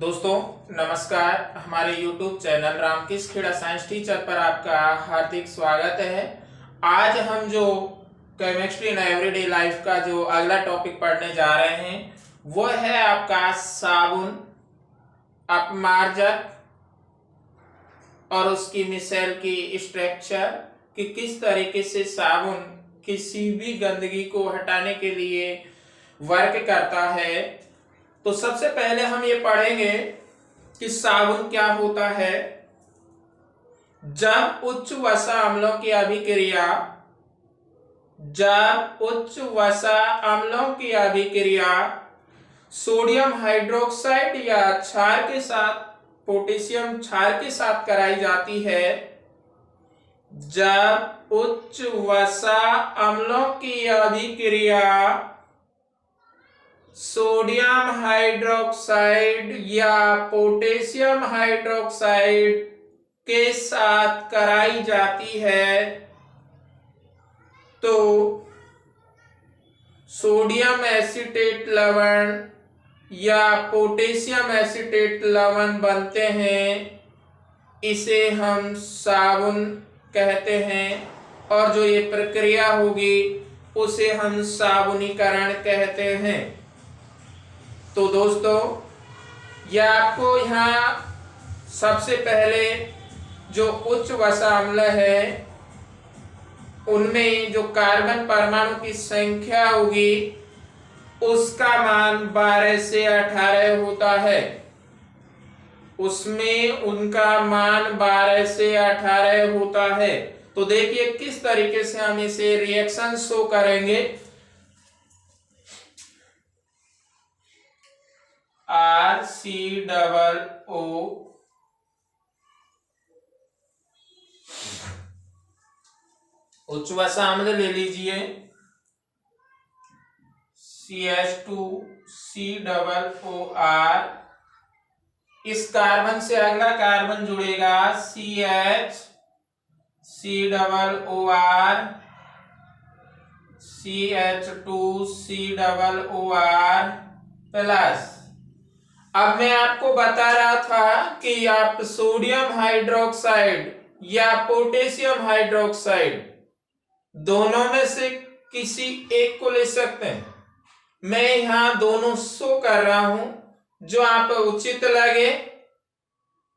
दोस्तों नमस्कार। हमारे YouTube channel Ramkrishna Kheda science teacher पर आपका हार्दिक स्वागत है। आज हम जो केमिस्ट्री इन एवरीडे लाइफ का जो अगला टॉपिक पढ़ने जा रहे हैं वो है आपका साबुन, अपमार्जक और उसकी मिसाइल की स्ट्रक्चर कि किस तरीके से साबुन किसी भी गंदगी को हटाने के लिए वर्क करता है। तो सबसे पहले हम ये पढ़ेंगे कि साबुन क्या होता है। जब उच्च वसा अम्लों की अभिक्रिया सोडियम हाइड्रोक्साइड या क्षार के साथ पोटेशियम क्षार के साथ कराई जाती है, जब उच्च वसा अम्लों की अभिक्रिया सोडियम हाइड्रोक्साइड या पोटेशियम हाइड्रोक्साइड के साथ कराई जाती है, तो सोडियम एसीटेट लवण या पोटेशियम एसीटेट लवण बनते हैं। इसे हम साबुन कहते हैं और जो ये प्रक्रिया होगी उसे हम साबुनीकरण कहते हैं। तो दोस्तों यह आपको यहाँ सबसे पहले जो उच्च वसा अम्ल है उनमें जो कार्बन परमाणु की संख्या होगी उसका मान 12 से 18 होता है। उसमें उनका मान 12 से 18 होता है। तो देखिए किस तरीके से हम इसे रिएक्शन शो करेंगे। RCOO उच्च वसा अम्ल ले लीजिए, CH2COOR, इस कार्बन से अगला कार्बन जुड़ेगा CHCOOR, CH2COOR प्लस। अब मैं आपको बता रहा था कि आप सोडियम हाइड्रोक्साइड या पोटेशियम हाइड्रोक्साइड दोनों में से किसी एक को ले सकते हैं। मैं यहां दोनों शो कर रहा हूं, जो आप उचित लगे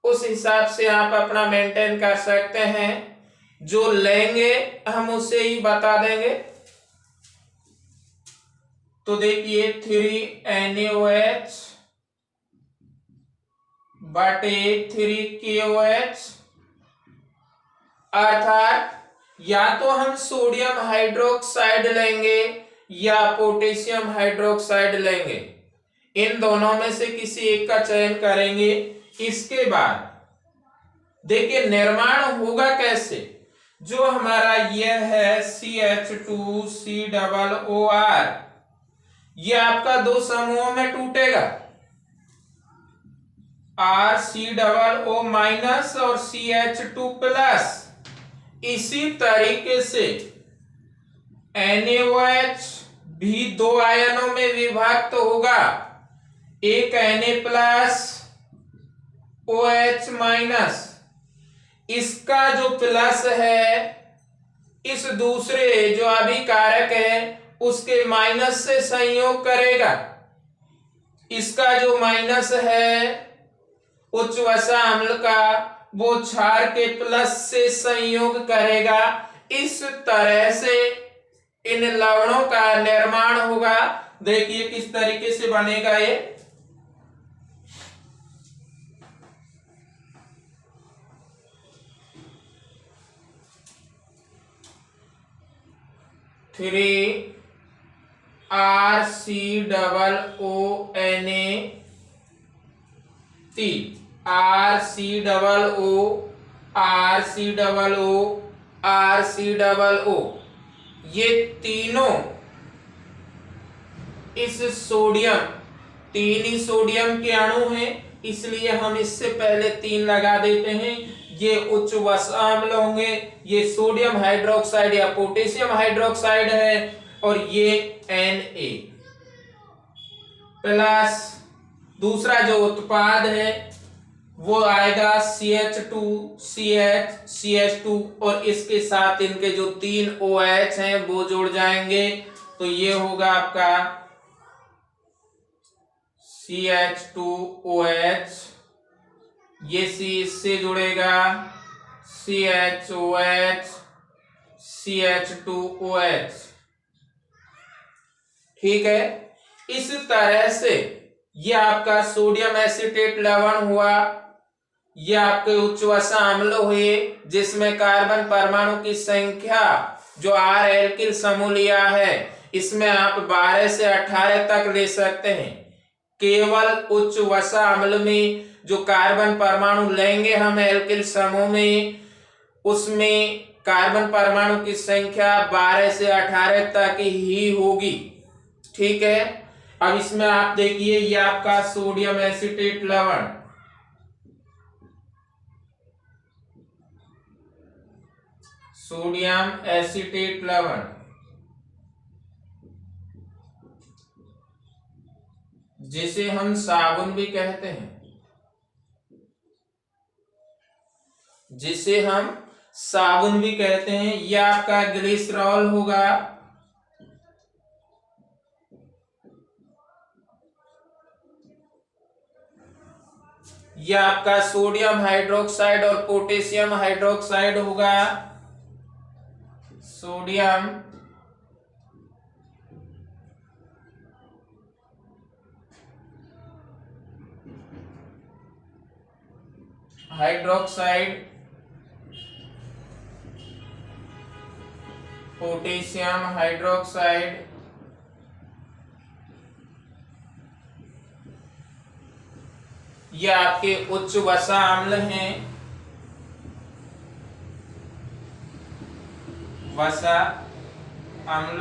उस हिसाब से आप अपना मेंटेन कर सकते हैं। जो लेंगे हम उसे ही बता देंगे। तो देखिए 3NaOH बटे 3KOH, अर्थात या तो हम सोडियम हाइड्रोक्साइड लेंगे या पोटेशियम हाइड्रोक्साइड लेंगे। इन दोनों में से किसी एक का चयन करेंगे। इसके बाद देखिए निर्माण होगा कैसे। जो हमारा यह है CH2COOR, यह आपका दो समूहों में टूटेगा, RCOO माइनस और CH2 प्लस। इसी तरीके से NaOH भी दो आयनों में विभक्त होगा, एक Na प्लस OH माइनस। इसका जो प्लस है इस दूसरे जो अभिकारक है उसके माइनस से संयोग करेगा। इसका जो माइनस है उच्च वसा अम्ल का वो क्षार के प्लस से संयोग करेगा। इस तरह से इन लवणों का निर्माण होगा। देखिए किस तरीके से बनेगा ये। RCOO ये तीनों इस सोडियम, तीन ही सोडियम के अणु हैं, इसलिए हम इससे पहले 3 लगा देते हैं। ये उच्च वसा अम्ल होंगे, ये सोडियम हाइड्रोक्साइड या पोटेशियम हाइड्रोक्साइड है, और ये Na प्लस दूसरा जो उत्पाद है वो आएगा CH2 और इसके साथ इनके जो 3 OH हैं वो जुड़ जाएंगे, तो ये होगा आपका CH2OH, ये C इससे जुड़ेगा CHOH CH2OH। ठीक है, इस तरह से ये आपका सोडियम एसीटेट लवण हुआ, ये आपके उच्च वसा अम्ल हुए जिसमें कार्बन परमाणु की संख्या जो R एल्किल समूह लिया है इसमें आप 12 से 18 तक ले सकते हैं। केवल उच्च वसा अम्ल में जो कार्बन परमाणु लेंगे हम एल्किल समूह में, उसमें कार्बन परमाणु की संख्या 12 से 18 तक ही होगी। ठीक है, अब इसमें आप देखिए ये आपका सोडियम एसीटेट लवण, सोडियम एसीटेट लवण जिसे हम साबुन भी कहते हैं, जिसे हम साबुन भी कहते हैं, यह आपका ग्लिसरॉल होगा। यह आपका सोडियम हाइड्रोक्साइड और पोटेशियम हाइड्रोक्साइड होगा। सोडियम हाइड्रोक्साइड, पोटेशियम हाइड्रोक्साइड, ये आपके उच्च वसा अम्ल हैं, वसा अम्ल।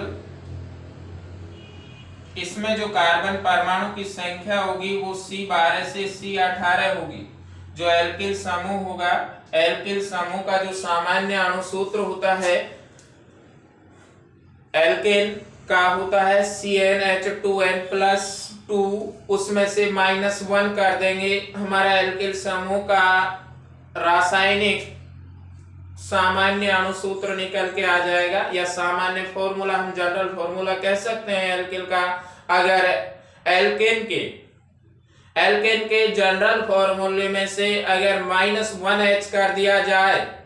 इसमें जो कार्बन परमाणु की संख्या होगी वो C12 से C18 होगी। जो एल्किल समूह होगा, एल्किल समूह का जो सामान्य अणुसूत्र होता है एल्केन का होता है CnH2n+2, उसमें से -1 कर देंगे, हमारा एल्किल समूह का रासायनिक सामान्य अणुसूत्र निकल के आ जाएगा, या सामान्य फॉर्मूला हम जनरल फॉर्मूला कह सकते हैं एल्किल का। अगर एल्केन के जनरल फॉर्मूले में से अगर -1H कर दिया जाए,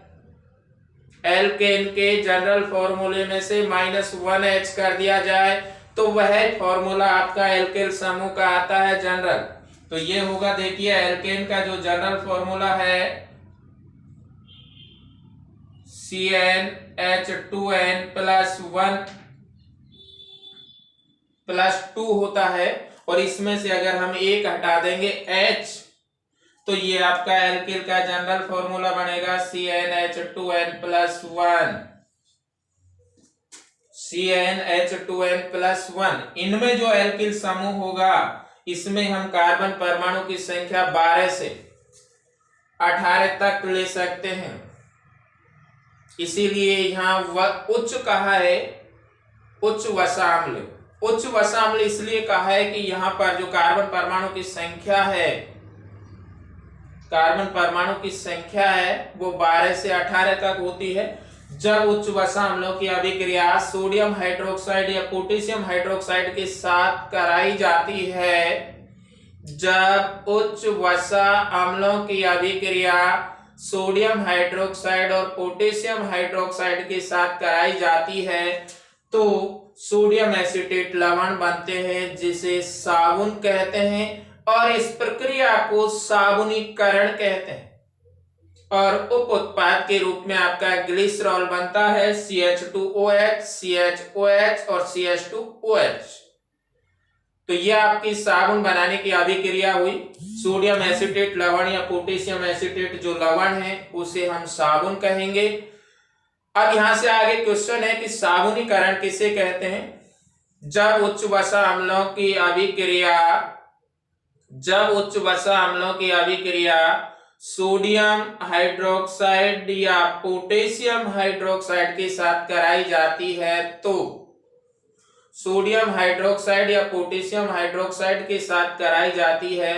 एल्केन के जनरल फॉर्मूले में से -1H कर दिया जाए तो वह फॉर्मूला आपका एल्किल समूह का आता है जनरल। तो ये होगा, देखिए एल्केन का जो जनरल फॉर्मूला है CnH2n+1+2 होता है, और इसमें से अगर हम एक हटा देंगे H, तो ये आपका एल्किल का जनरल फॉर्मूला बनेगा CnH2n+1। इनमें जो एल्किल समूह होगा इसमें हम कार्बन परमाणु की संख्या 12 से 18 तक ले सकते हैं, इसीलिए यहां उच्च कहा है, उच्च वसा अम्ल। उच्च वसा अम्ल इसलिए कहा है कि यहां पर जो कार्बन परमाणु की संख्या है, कार्बन परमाणु की संख्या है वो 12 से 18 तक होती है। जब उच्च वसा अम्लों की अभिक्रिया सोडियम हाइड्रोक्साइड या पोटेशियम हाइड्रोक्साइड के साथ कराई जाती है, जब उच्च वसा अम्लों की अभिक्रिया सोडियम हाइड्रोक्साइड और पोटेशियम हाइड्रोक्साइड के साथ कराई जाती है, तो सोडियम एसीटेट लवण बनते हैं जिसे साबुन कहते हैं, और इस प्रक्रिया को साबुनीकरण कहते हैं। और उप उत्पाद के रूप में आपका ग्लिसरॉल बनता है CH2OH, CHOH और CH2OH। तो यह आपकी साबुन बनाने की अभिक्रिया हुई। सोडियम एसीटेट लवण या पोटेशियम एसीटेट जो लवण है उसे हम साबुन कहेंगे। अब यहां से आगे क्वेश्चन है कि साबुनीकरण किसे कहते हैं? जब उच्च वसा अम्लों की अभिक्रिया सोडियम हाइड्रोक्साइड या पोटेशियम हाइड्रोक्साइड के साथ कराई जाती है, तो सोडियम हाइड्रोक्साइड या पोटेशियम हाइड्रोक्साइड के साथ कराई जाती है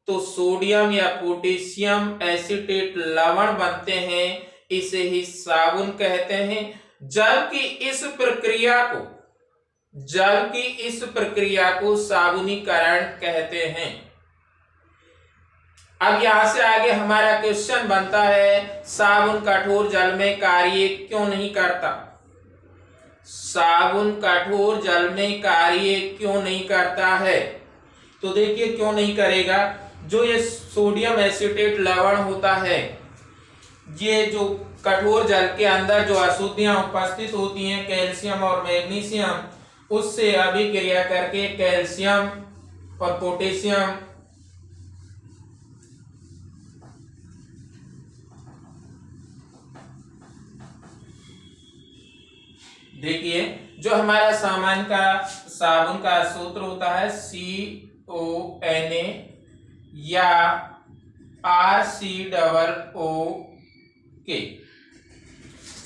तो सोडियम या पोटेशियम एसीटेट लवण बनते हैं, इसे ही साबुन कहते हैं। जबकि इस प्रक्रिया को साबुनीकरण कहते हैं। अब यहां से आगे हमारा क्वेश्चन बनता है, साबुन कठोर जल में कार्य क्यों नहीं करता? साबुन कठोर जल में कार्य क्यों नहीं करता है? तो देखिए क्यों नहीं करेगा। जो ये सोडियम एसीटेट लवण होता है, ये जो कठोर जल के अंदर जो अशुद्धियां उपस्थित होती हैं कैल्शियम और मैग्नीशियम, उससे अभिक्रिया करके कैल्शियम और पोटेशियम देखिए जो हमारा साबुन का सूत्र होता है CONA या RCOO,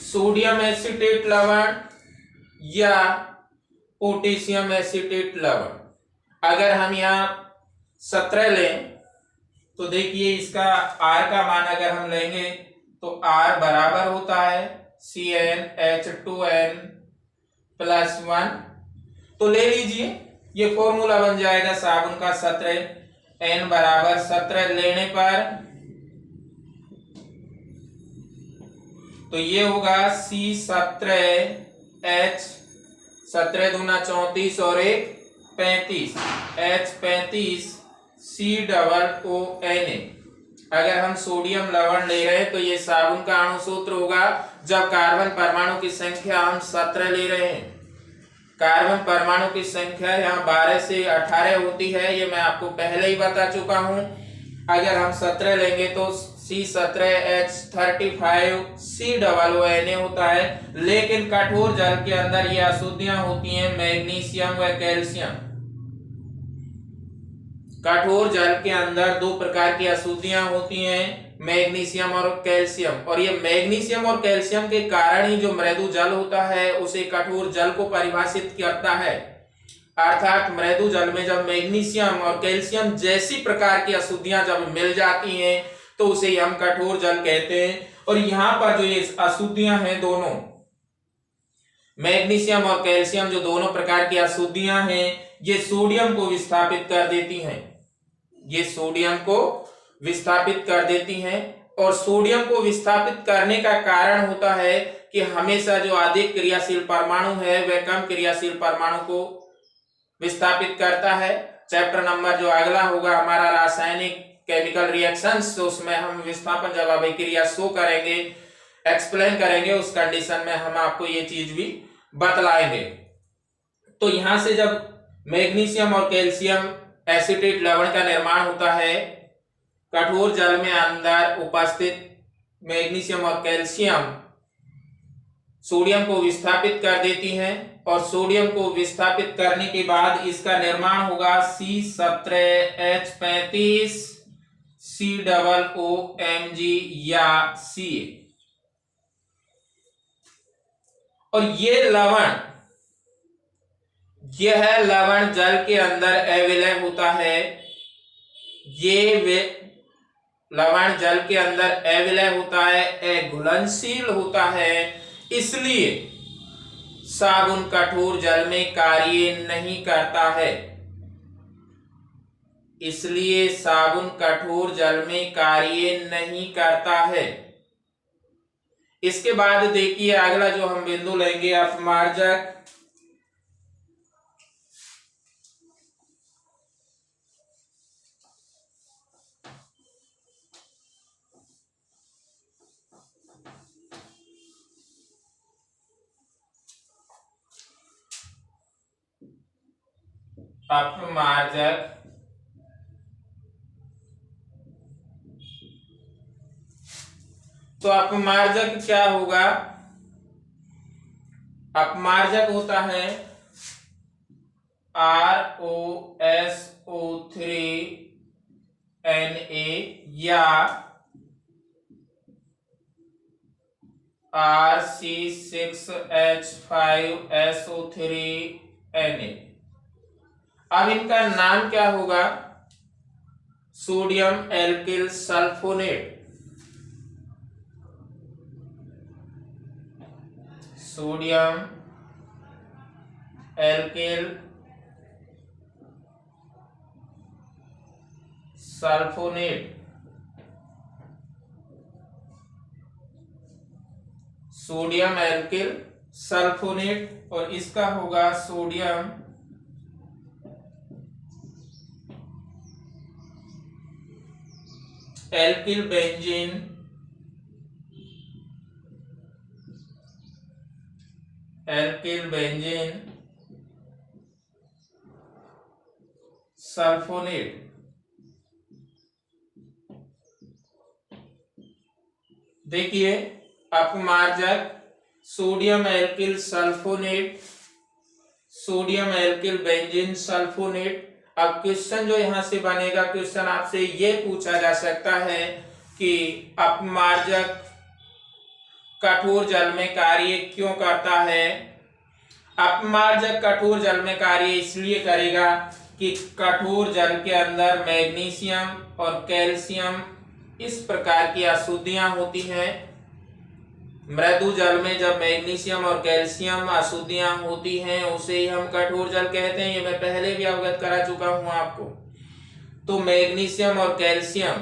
सोडियम एसीटेट लवण या पोटेशियम एसीटेट लवण। अगर हम यहाँ 17 लें तो देखिए इसका R का मान अगर हम लेंगे तो R बराबर होता है CnH2n + 1। तो ले लीजिए, ये फॉर्मूला बन जाएगा साबुन का 17, n बराबर 17 लेने पर तो ये होगा C17H, 17 दूना 34 और 1 35, H35 COONA। अगर हम सोडियम लवण ले रहे हैं तो ये साबुन का अणु सूत्र होगा। जब कार्बन परमाणु की संख्या हम 17 ले रहे हैं, कार्बन परमाणु की संख्या यहाँ 12 से 18 होती है, ये मैं आपको पहले ही बता चुका हूं। अगर हम 17 लेंगे तो C17H35 COONA होता है। लेकिन कठोर जल के अंदर ये अशुद्धियां होती हैं मैग्नीशियम व कैल्शियम। कठोर जल के अंदर दो प्रकार की अशुद्धियां होती हैं, मैग्नीशियम और कैल्शियम, और ये मैग्नीशियम और कैल्शियम के कारण ही जो मृदु जल होता है उसे कठोर जल को परिभाषित करता है। अर्थात मृदु जल में जब मैग्नीशियम और कैल्शियम जैसी प्रकार की अशुद्धियां जब मिल जाती हैं तो उसे हम कठोर जल कहते हैं। और यहाँ पर जो ये अशुद्धियां हैं, दोनों मैग्नीशियम और कैल्शियम जो दोनों प्रकार की अशुद्धियां हैं, ये सोडियम को विस्थापित कर देती हैं। ये सोडियम को विस्थापित कर देती हैं और सोडियम को विस्थापित करने का कारण होता है कि हमेशा जो अधिक क्रियाशील परमाणु है वह कम क्रियाशील परमाणु को विस्थापित करता है। चैप्टर नंबर जो अगला होगा हमारा रासायनिक केमिकल रिएक्शंस, तो उसमें हम विस्थापन जब अभिक्रिया शो करेंगे, एक्सप्लेन करेंगे, उस कंडीशन में हम आपको ये चीज भी बतलाएंगे। तो यहां से जब मैग्नीशियम और कैल्शियम एसीटेट लवण का निर्माण होता है, कठोर जल में अंदर उपस्थित मैग्नीशियम और कैल्शियम सोडियम को विस्थापित कर देती हैं और सोडियम को विस्थापित करने के बाद इसका निर्माण होगा C17H35 COOMG या Ca। और यह लवण जल के अंदर अविलय होता है। ये लवण जल के अंदर अविलय होता है, अघुलनशील होता है, इसलिए साबुन कठोर जल में कार्य नहीं करता है। इसलिए साबुन कठोर जल में कार्य नहीं करता है। इसके बाद देखिए अगला जो हम बिंदु लेंगे, अपमार्जक। अपमार्जक तो अपमार्जक क्या होगा? अपमार्जक होता है ROSO3Na या RC6H5SO3 Na। अब इनका नाम क्या होगा? Sodium alkyl sulphonate. Sodium alkyl sulphonate. Sodium alkyl sulphonate और इसका होगा सोडियम एल्किल बेंजीन सल्फोनेट। देखिए अपमार्जक sodium alkyl sulphonate, sodium alkyl benzene sulphonate. अब क्वेश्चन जो यहां से बनेगा, क्वेश्चन आपसे ये पूछा जा सकता है कि अपमार्जक कठोर जल में कार्य क्यों करता है? अपमार्जक कठोर जल में कार्य इसलिए करेगा कि कठोर जल के अंदर मैग्नीशियम और कैल्शियम इस प्रकार की अशुद्धियां होती हैं। मृदु जल में जब मैग्नीशियम और कैल्शियम अशुद्धियां होती हैं उसे ही हम कठोर जल कहते हैं। ये मैं पहले भी अवगत करा चुका हूं आपको। तो मैग्नीशियम और कैल्शियम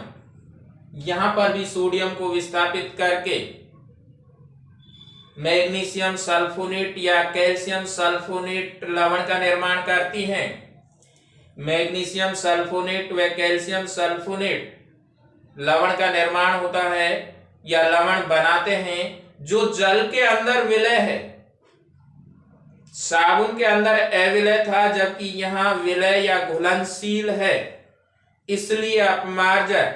यहां पर भी सोडियम को विस्थापित करके मैग्नीशियम सल्फोनेट या कैल्शियम सल्फोनेट लवण का निर्माण करती हैं। मैग्नीशियम सल्फोनेट व कैल्शियम सल्फोनेट लवण का निर्माण होता है या लवण बनाते हैं जो जल के अंदर विलय है। साबुन के अंदर अविलय था जबकि यहां विलय या घुलनशील है। इसलिए अपमार्जक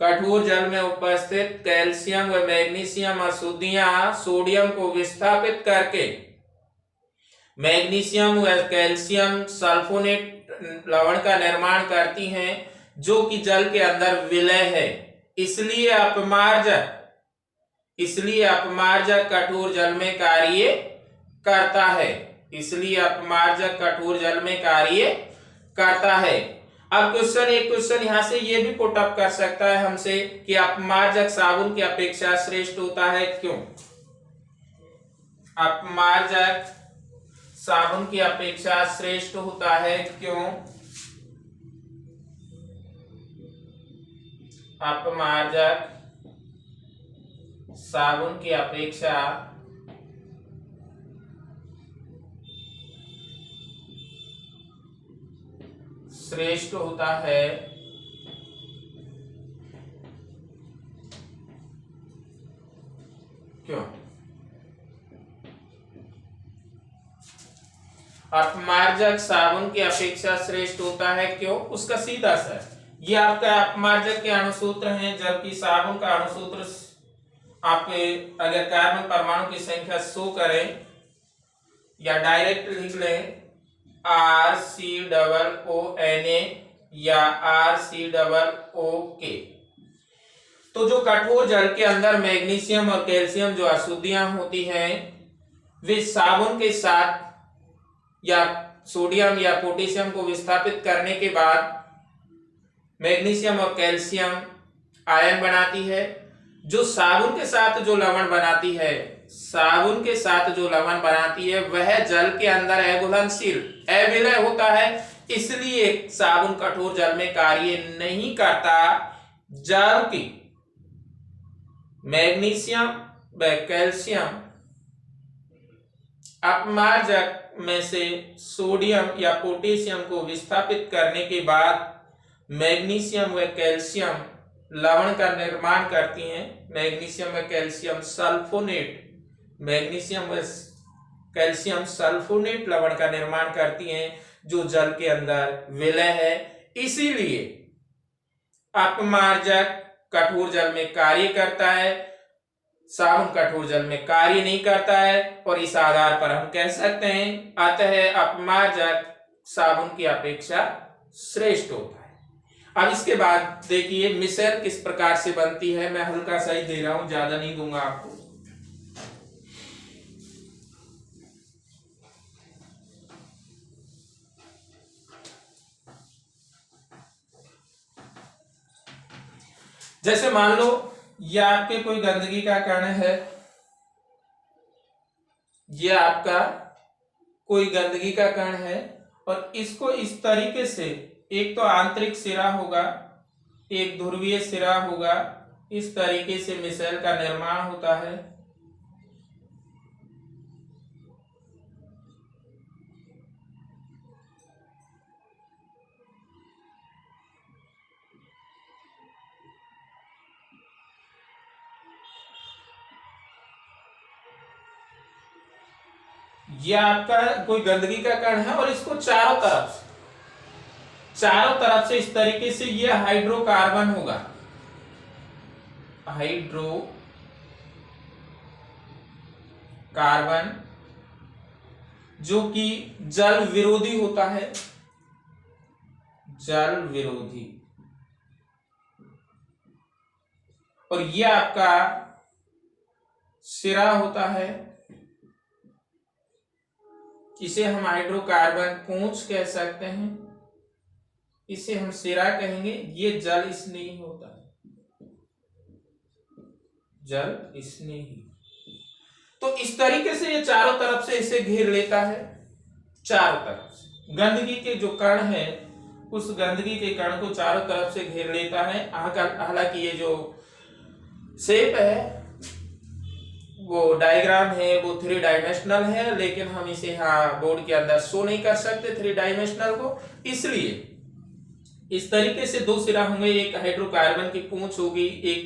कठोर जल में उपस्थित कैल्शियम व मैग्नीशियम अशुद्धियां सोडियम को विस्थापित करके मैग्नीशियम व कैल्शियम सल्फोनेट लवण का निर्माण करती हैं जो कि जल के अंदर विलय है। इसलिए अपमार्जक कठोर जल में कार्य करता है। इसलिए अपमार्जक कठोर जल में कार्य करता है। अब क्वेश्चन यहां से ये भी पुट अप कर सकता है हमसे कि अपमार्जक साबुन की अपेक्षा श्रेष्ठ होता है, क्यों? अपमार्जक साबुन की अपेक्षा श्रेष्ठ होता है, क्यों? अपमार्जक साबुन की अपेक्षा श्रेष्ठ होता है, क्यों? अपमार्जक साबुन की अपेक्षा श्रेष्ठ होता है, क्यों? उसका सीधा सा ये आपका अपमार्जक के अणुसूत्र हैं, जबकि साबुन का अणुसूत्र आप अगर कार्बन परमाणु की संख्या शो करें या डायरेक्ट लिख लें RCOONA या RCOOK, तो जो कठोर जल के अंदर मैग्नीशियम और कैल्शियम जो अशुद्धियां होती हैं वे साबुन के साथ या सोडियम या पोटेशियम को विस्थापित करने के बाद मैग्नीशियम और कैल्शियम आयन बनाती है। जो साबुन के साथ जो लवण बनाती है वह जल के अंदर अघुलनशील अविलय होता है। इसलिए साबुन कठोर जल में कार्य नहीं करता, जबकि मैग्नीशियम व कैल्शियम अपमार्जक में से सोडियम या पोटेशियम को विस्थापित करने के बाद मैग्नीशियम व कैल्शियम लवण का निर्माण करती हैं। मैग्नीशियम व कैल्शियम सल्फोनेट लवण का निर्माण करती हैं जो जल के अंदर विलय है। इसीलिए अपमार्जक कठोर जल में कार्य करता है, साबुन कठोर जल में कार्य नहीं करता है, और इस आधार पर हम कह सकते हैं अतः अपमार्जक साबुन की अपेक्षा श्रेष्ठ होता है। अब इसके बाद देखिए मिश्रण किस प्रकार से बनती है। मैं हल्का सा ही दे रहा हूं, ज्यादा नहीं दूंगा आपको। जैसे मान लो ये आपके कोई गंदगी का कण है, ये आपका कोई गंदगी का कण है और इसको इस तरीके से, एक तो आंतरिक सिरा होगा, एक ध्रुवीय सिरा होगा, इस तरीके से मिसाइल का निर्माण होता है। ये आपका कोई गंदगी का कण है और इसको चारों तरफ से इस तरीके से ये हाइड्रोकार्बन होगा, हाइड्रोकार्बन जो कि जल विरोधी होता है, जल विरोधी। और ये आपका सिरा होता है, इसे हम हाइड्रोकार्बन पूंछ कह सकते हैं, इसे हम सिरा कहेंगे। ये जल स्नेही होता है, जल स्नेही। तो इस तरीके से ये चारों तरफ से इसे घेर लेता है, चारों तरफ से गंदगी के जो कण है उस गंदगी के कण को चारों तरफ से घेर लेता है। हालांकि ये जो शेप है वो डायग्राम है वो 3 डायमेंशनल है, लेकिन हम इसे यहाँ बोर्ड के अंदर शो नहीं कर सकते 3 डायमेंशनल को, इसलिए इस तरीके से 2 सिरा होंगे, एक हाइड्रोकार्बन की पूंछ होगी, एक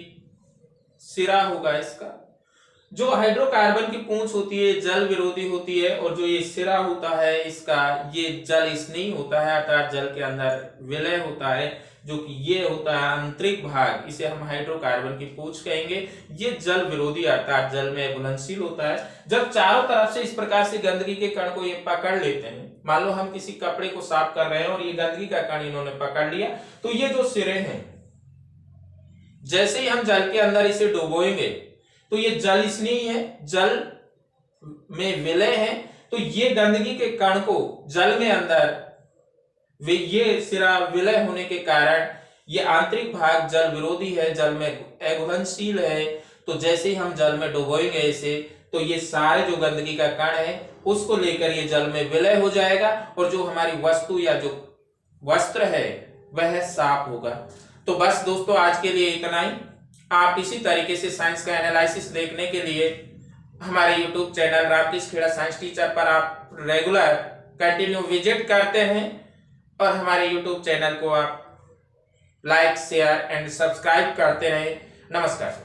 सिरा होगा इसका। जो हाइड्रोकार्बन की पूंछ होती है जल विरोधी होती है और जो ये सिरा होता है इसका ये जल स्नेही होता है, अर्थात जल के अंदर विलय होता है, जो कि ये होता है आंतरिक भाग, इसे हम हाइड्रोकार्बन की पूंछ कहेंगे। ये जल विरोधी अर्थात जल में घुलनशील होता है। जब चारों तरफ से इस प्रकार से गंदगी के कण को ये पकड़ लेते हैं, मान लो हम किसी कपड़े को साफ कर रहे हैं और ये गंदगी का कण इन्होंने पकड़ लिया, तो ये जो सिरे हैं जैसे ही हम जल के अंदर इसे डुबोएंगे तो ये जल स्नेही है, जल में विलय है, तो ये गंदगी के कण को जल में अंदर ये सिरा विलय होने के कारण ये आंतरिक भाग जल विरोधी है, जल में अघुलनशील है। तो जैसे ही हम जल में डुबोएंगे इसे, तो ये सारे जो गंदगी का कण है उसको लेकर ये जल में विलय हो जाएगा और जो हमारी वस्तु या जो वस्त्र है वह साफ होगा। तो बस दोस्तों आज के लिए इतना ही। आप इसी तरीके से साइंस का एनालिसिस देखने के लिए हमारे YouTube channel Ramkrishna Kheda science teacher पर आप रेगुलर कंटिन्यू विजिट करते हैं और हमारे YouTube चैनल को आप लाइक शेयर एंड सब्सक्राइब करते रहें। नमस्कार।